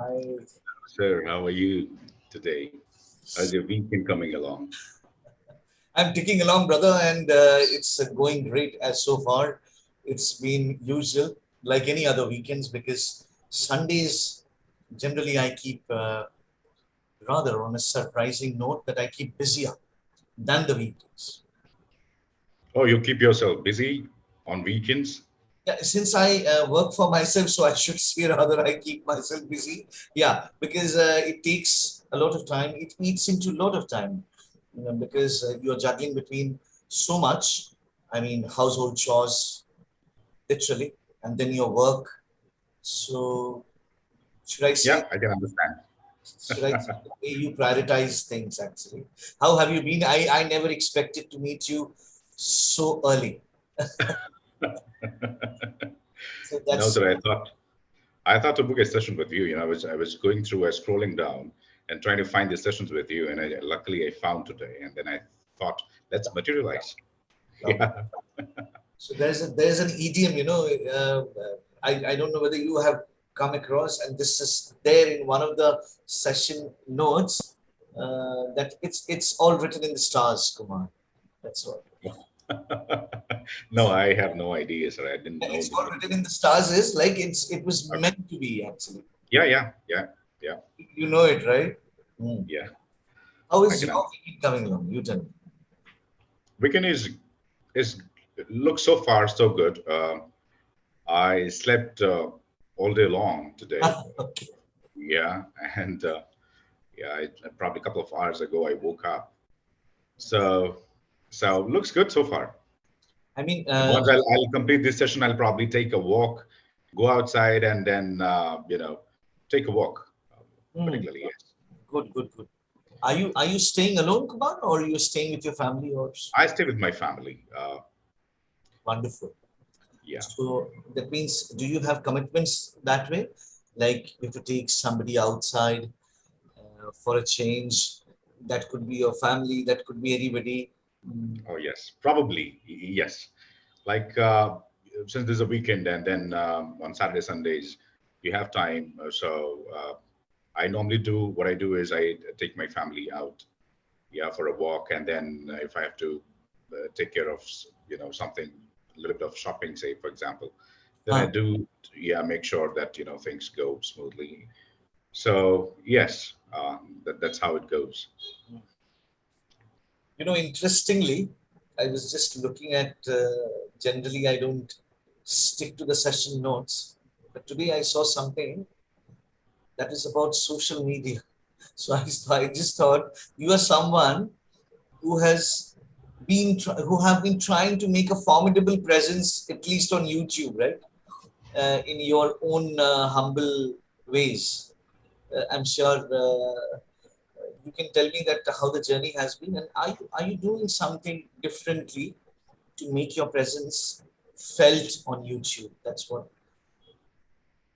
I Sir, how are you today? How's your weekend coming along? I'm ticking along, brother, and it's going great as so far. It's been usual, like any other weekends, because Sundays generally I keep rather on a surprising note that I keep busier than the weekends. Oh, you keep yourself busy on weekends? Yeah, since I work for myself, so I should say rather I keep myself busy. Yeah, because it takes a lot of time. It eats into a lot of time, because you're juggling between so much. I mean, household chores, literally, and then your work. So should I say, Yeah, I can understand. should I say the way you prioritize things actually? How have you been? I never expected to meet you so early. So No, that's sir, I thought to book a session with you. I was going through, scrolling down and trying to find the sessions with you, and luckily I found today. And then I thought, let's materialize. lovely. Yeah. So there's an idiom, I don't know whether you have come across, and this is there in one of the session notes, that it's all written in the stars, Kumar. That's all. No, I have no idea, sir. I didn't know It's the all meaning. written in the stars is like it was Okay. meant to be actually. Yeah, yeah, yeah, yeah, You know it, right? Hmm. yeah. How I is can your understand. weekend coming along? You tell me. Weekend is looks so far so good. I slept all day long today. Okay. Yeah, and yeah, probably a couple of hours ago I woke up. So looks good so far. I mean, And once I'll complete this session, I'll probably take a walk, go outside, and then take a walk. hmm, Particularly, yes. good, good, good. Are you staying alone, Kumar, or are you staying with your family? Or I stay with my family. wonderful. Yeah. So that means, do you have commitments that way? Like you have to take somebody outside for a change. That could be your family. That could be anybody. Mm. Oh yes, probably yes. Like since there's a weekend, and then on Saturday Sundays you have time. I normally do what I do is I take my family out, yeah, for a walk, and then if I have to take care of something, a little bit of shopping, say for example, then I Huh. do, yeah, make sure that things go smoothly. So yes, that's how it goes. Interestingly, I was just looking at. Generally, I don't stick to the session notes, but today I saw something that is about social media. So I just thought you are someone who has who have been trying to make a formidable presence at least on YouTube, right? In your own humble ways. I'm sure you can tell me that how the journey has been, and are you doing something differently to make your presence felt on YouTube? That's what.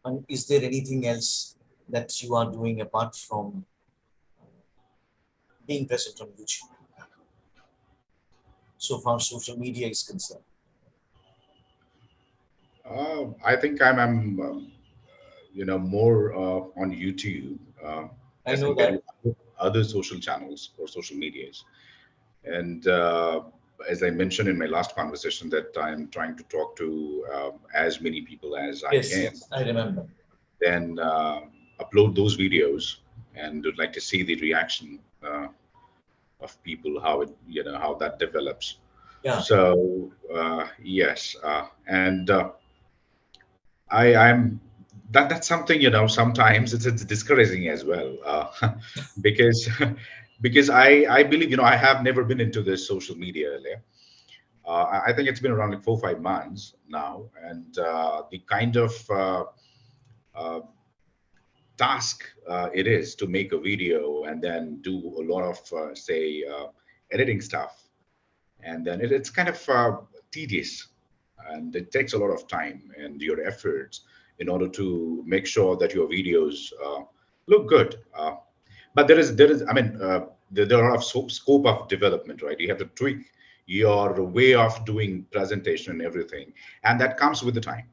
And is there anything else that you are doing apart from being present on YouTube? So far, social media is concerned. I think I'm more on YouTube I as know compared that. to other social channels or social medias. And as I mentioned in my last conversation, that I'm trying to talk to as many people as I Yes, can, yes, I remember. then upload those videos, and would like to see the reaction of people, how it how that develops. Yeah. So yes, and I'm that's something sometimes it's discouraging as well, because because I believe I have never been into this social media earlier. I think it's been around like 4 or 5 months now, and the kind of uh, task it is to make a video and then do a lot of say editing stuff, and then it's kind of tedious, and it takes a lot of time and your efforts in order to make sure that your videos look good. But there is I mean there are a lot of scope of development, right? You have to tweak your way of doing presentation and everything, and that comes with the time.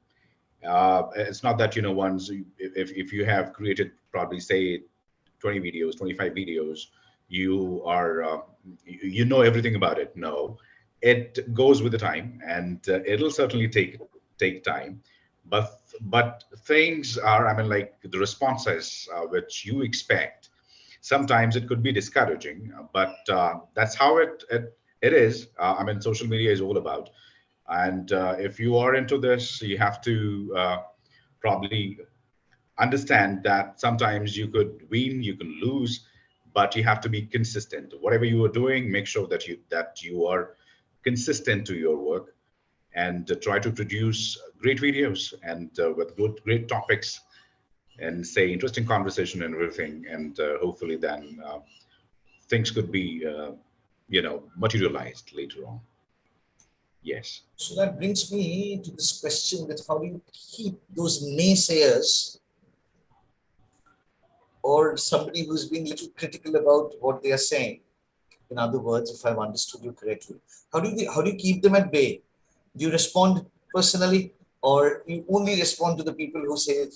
It's not that, once if you have created probably say 20 videos, 25 videos, you are you know everything about it. No, it goes with the time, and it'll certainly take time. But things are, I mean, like the responses which you expect, sometimes it could be discouraging, but that's how it is. I mean, social media is all about. And if you are into this, you have to probably understand that sometimes you could win, you can lose, but you have to be consistent. Whatever you are doing, make sure that you are consistent to your work, and try to produce great videos, and with great topics, and say interesting conversation and everything, and hopefully then things could be materialized later on. Yes. So that brings me to this question, that how do you keep those naysayers or somebody who's being a little critical about what they are saying? In other words, if I've understood you correctly, how do you keep them at bay? Do you respond personally, or you only respond to the people who say,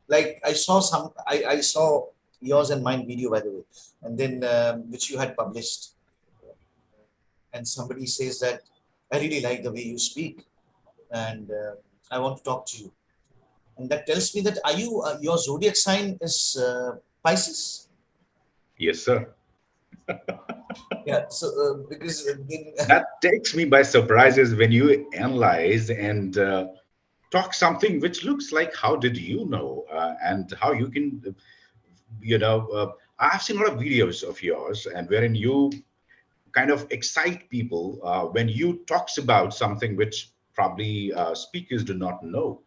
like I saw yours and mine video, by the way, and then which you had published, and somebody says that I really like the way you speak, and I want to talk to you, and that tells me that, are you your zodiac sign is Pisces? Yes, sir. Yeah. So because in, That takes me by surprises when you analyze and talk something which looks like how did you know, and how you can, I've seen a lot of videos of yours, and wherein you kind of excite people when you talks about something which probably speakers do not know,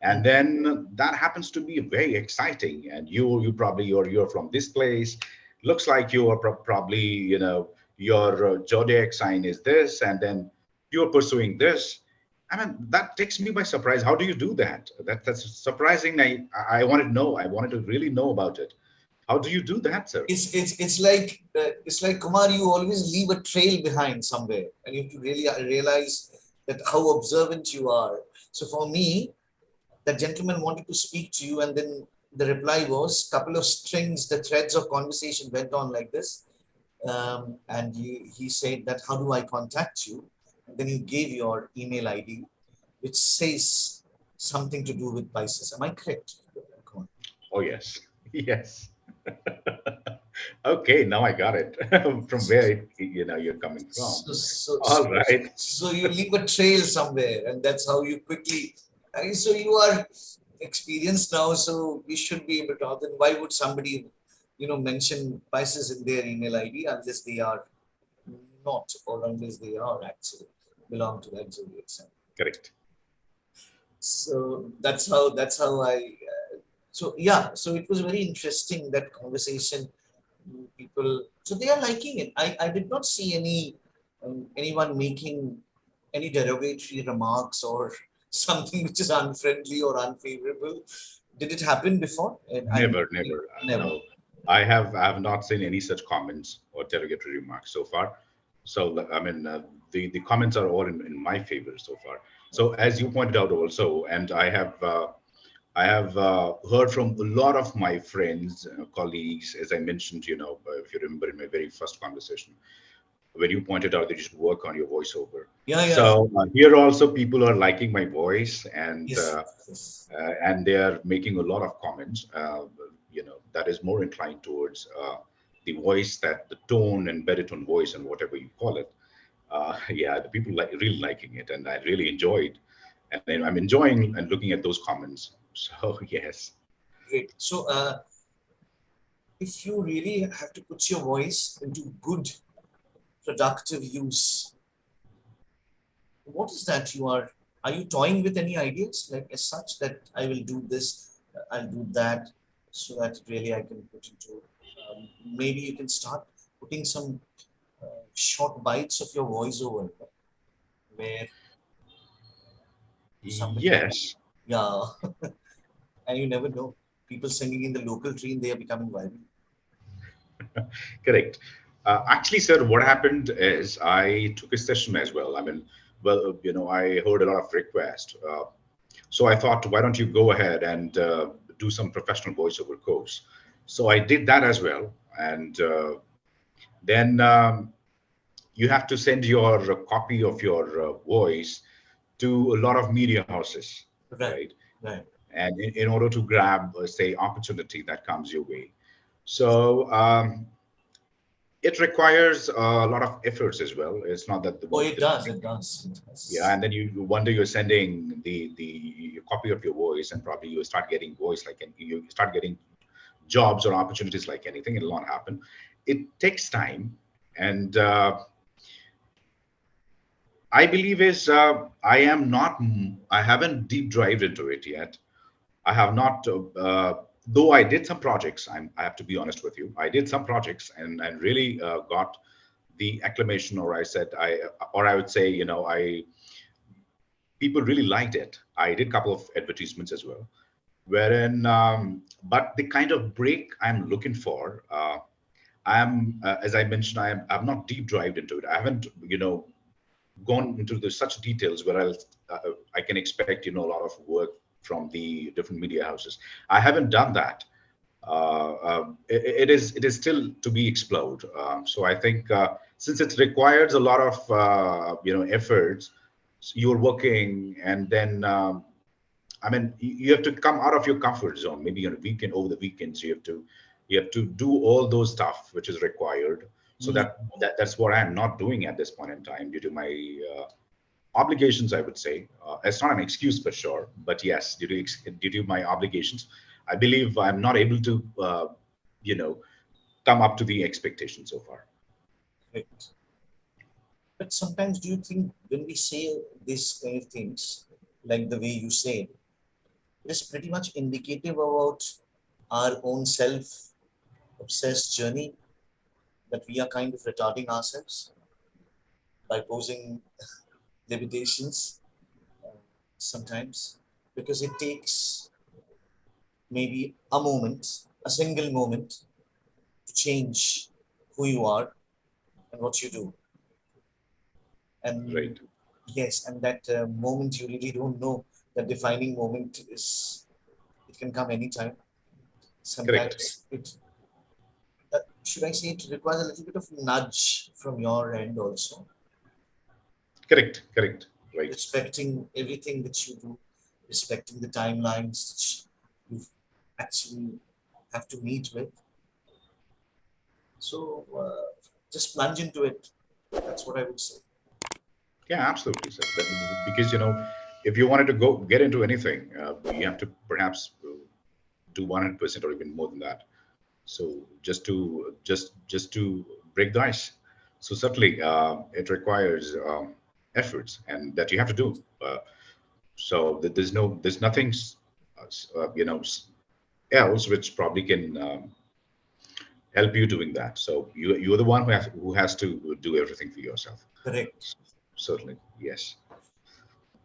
and then that happens to be very exciting, and you probably you're from this place, looks like you are probably, your zodiac sign is this, and then you're pursuing this. I mean, that takes me by surprise. How do you do that? That's surprising. I wanted to know. I wanted to really know about it. How do you do that, sir? it's like, Kumar, you always leave a trail behind somewhere, and you have to really realize that how observant you are. So for me, that gentleman wanted to speak to you, and then the reply was couple of strings, the threads of conversation went on like this, and he said that, how do I contact you? And then you gave your email ID, which says something to do with Pisces. Am I correct? Oh, yes. Yes. Okay, now I got it from where you're coming from. So, so, All so, right. so you leave a trail somewhere, and that's how you quickly. So you are experienced now, so we should be able to. Then why would somebody, mention Pisces in their email ID unless they are not, or unless they are actually belong to that zodiac sign? Correct. So that's how I. So yeah, so it was very interesting, that conversation. People, so they are liking it. I did not see anyone making any derogatory remarks or something which is unfriendly or unfavorable. Did it happen before? And Never, never. never. No, I have not seen any such comments or derogatory remarks so far. So I mean, the comments are all in my favor so far. So as you pointed out also, and I have heard from a lot of my friends, colleagues, as I mentioned, if you remember in my very first conversation, when you pointed out that you should work on your voiceover. Yeah, yeah, So here also people are liking my voice, yes, yes. and they are making a lot of comments. That is more inclined towards the voice, that the tone and baritone voice and whatever you call it. Yeah, the people like really liking it, and I really enjoyed, and then I'm enjoying and looking at those comments. So yes. Great. So if you really have to put your voice into good, productive use, what is that you are you toying with any ideas, like as such, that I will do this, I'll do that, so that really I can put into, maybe you can start putting some short bites of your voiceover, where somebody, Yes. yeah, and you never know, people singing in the local train, they are becoming viral. Correct. Actually, sir, what happened is I took a session as well. I mean, well, I heard a lot of requests. So I thought, why don't you go ahead and do some professional voiceover course? So I did that as well. And then you have to send your copy of your voice to a lot of media houses, Right, right? right. And in order to grab, say, opportunity that comes your way. So it requires a lot of efforts as well. It's not that the Oh, work it is does, free. it does, it Yeah, does. and then you wonder, you're sending the copy of your voice, and probably you start getting voice like, and you start getting jobs or opportunities like anything. It'll not happen. It takes time, and I believe is I haven't deep dived into it yet. I have not, though I did some projects. I have to be honest with you. I did some projects and really got the acclamation, or I would say, I people really liked it. I did a couple of advertisements as well, wherein, but the kind of break I'm looking for, as I mentioned, I'm not deep dived into it. I haven't, gone into such details where uh, I can expect, a lot of work from the different media houses. I haven't done that. It is still to be explored. So I think since it requires a lot of efforts, you're working, and then I mean, you have to come out of your comfort zone. Maybe on a weekend, over the weekends, you have to do all those stuff which is required. So Ye- that's what I'm not doing at this point in time due to my obligations, I would say. It's not an excuse for sure, but yes, due to my obligations, I believe I'm not able to, you know, come up to the expectation so far. Correct. But sometimes, do you think when we say these kind of things, like the way you say, it is pretty much indicative about our own self-obsessed journey that we are kind of retarding ourselves by posing limitations sometimes, because it takes maybe a moment, a single moment to change who you are and what you do. And Right. yes, and that moment you really don't know. That defining moment is, it can come anytime. Correct. Sometimes it, should I say, it requires a little bit of nudge from your end also, Correct. Correct. Right. respecting everything that you do, respecting the timelines that you actually have to meet with. So just plunge into it. That's what I would say. Yeah, absolutely. So because if you wanted to go get into anything, you have to perhaps do 100% or even more than that. So just to break the ice. So certainly, it requires efforts, and that you have to do. So there's nothing, else which probably can help you doing that. So you're the one who has to do everything for yourself. Correct. Certainly, yes.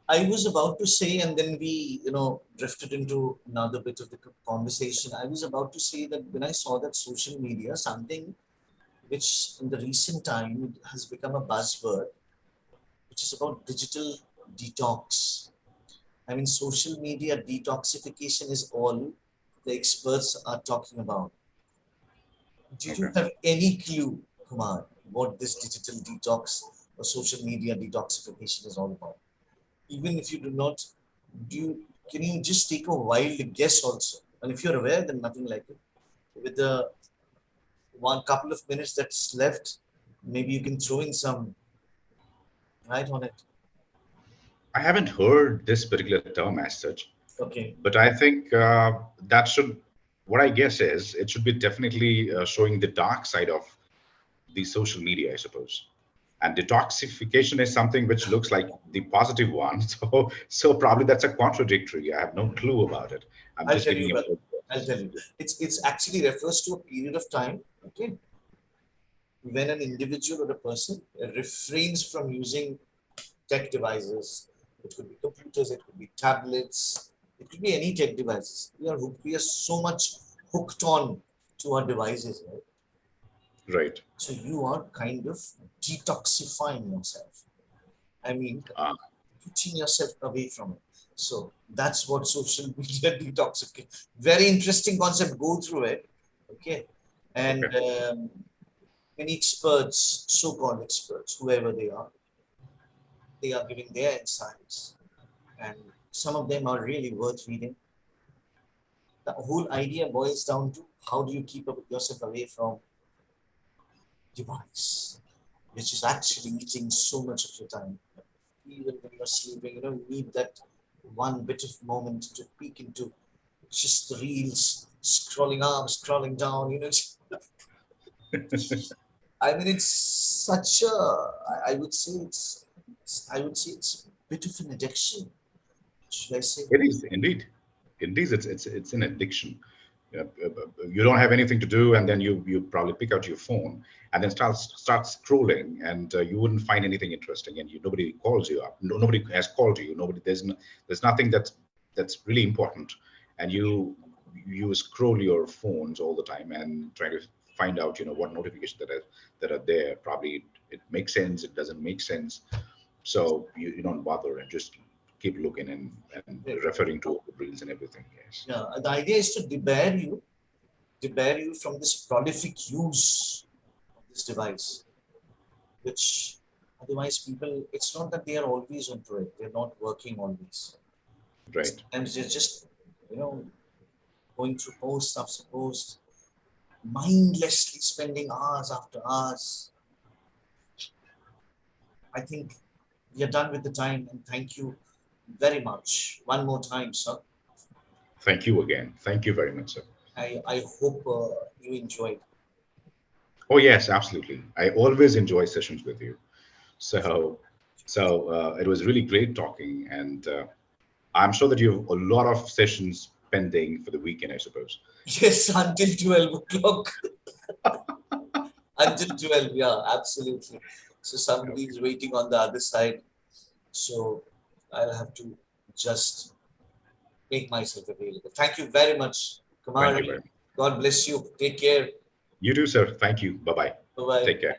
I was about to say, and then we, drifted into another bit of the conversation. I was about to say that when I saw that social media, something which in the recent time has become a buzzword, which is about digital detox. I mean, social media detoxification is all the experts are talking about. Do you Okay. have any clue, Kumar, what this digital detox or social media detoxification is all about? Even if you do not, do you, can you just take a wild guess also? And if you're aware, then nothing like it. With the one couple of minutes that's left, maybe you can throw in some light on it. I haven't heard this particular term as such, Okay. but I think that should, what I guess is, it should be definitely showing the dark side of the social media, I suppose. And detoxification is something which looks like the positive one. So probably that's a contradictory. I have no clue about it. I'm I'll just tell giving you, a well, broad I'll guess. tell you. It's actually refers to a period of time, okay, when an individual or a person refrains from using tech devices. It could be computers, it could be tablets, it could be any tech devices. We are so much hooked on to our devices, right? Right. So you are kind of detoxifying yourself. I mean, Uh, putting yourself away from it. So that's what social media detoxification. Very interesting concept. Go through it, okay? And Okay. many experts, so-called experts, whoever they are giving their insights, and some of them are really worth reading. The whole idea boils down to how do you keep yourself away from device, which is actually eating so much of your time. Even when you're sleeping, you need that one bit of moment to peek into just the reels, scrolling up, scrolling down. I mean, it's such a, I would say I would say it's a bit of an addiction, should I say? It is indeed. Indeed, it's an addiction. You don't have anything to do, and then you probably pick out your phone and then start scrolling, and you wouldn't find anything interesting, and nobody calls you up. No, nobody has called you. Nobody. There's nothing that's really important, and you scroll your phones all the time and try to find out what notifications that are there. Probably it makes sense. It doesn't make sense. So you don't bother and just keep looking and Yeah. referring to reels and everything. Yes. Yeah, the idea is to debar you from this prolific use of this device, which otherwise people, it's not that they are always onto it, they're not working always. Right. Sometimes they're just, you know, going through post after post, mindlessly spending hours after hours. I think we are done with the time, and thank you very much. One more time, sir. Thank you again. Thank you very much, sir. I hope you enjoyed. Oh yes, absolutely. I always enjoy sessions with you. So it was really great talking, and I'm sure that you have a lot of sessions pending for the weekend, I suppose. Yes, until 12 o'clock. Until 12, yeah, absolutely. So somebody Okay. is waiting on the other side. So I'll have to just make myself available. Thank you very much, Thank you Kumari. very much. God bless you. Take care. You too, sir. Thank you. Bye bye. Bye bye. Take care.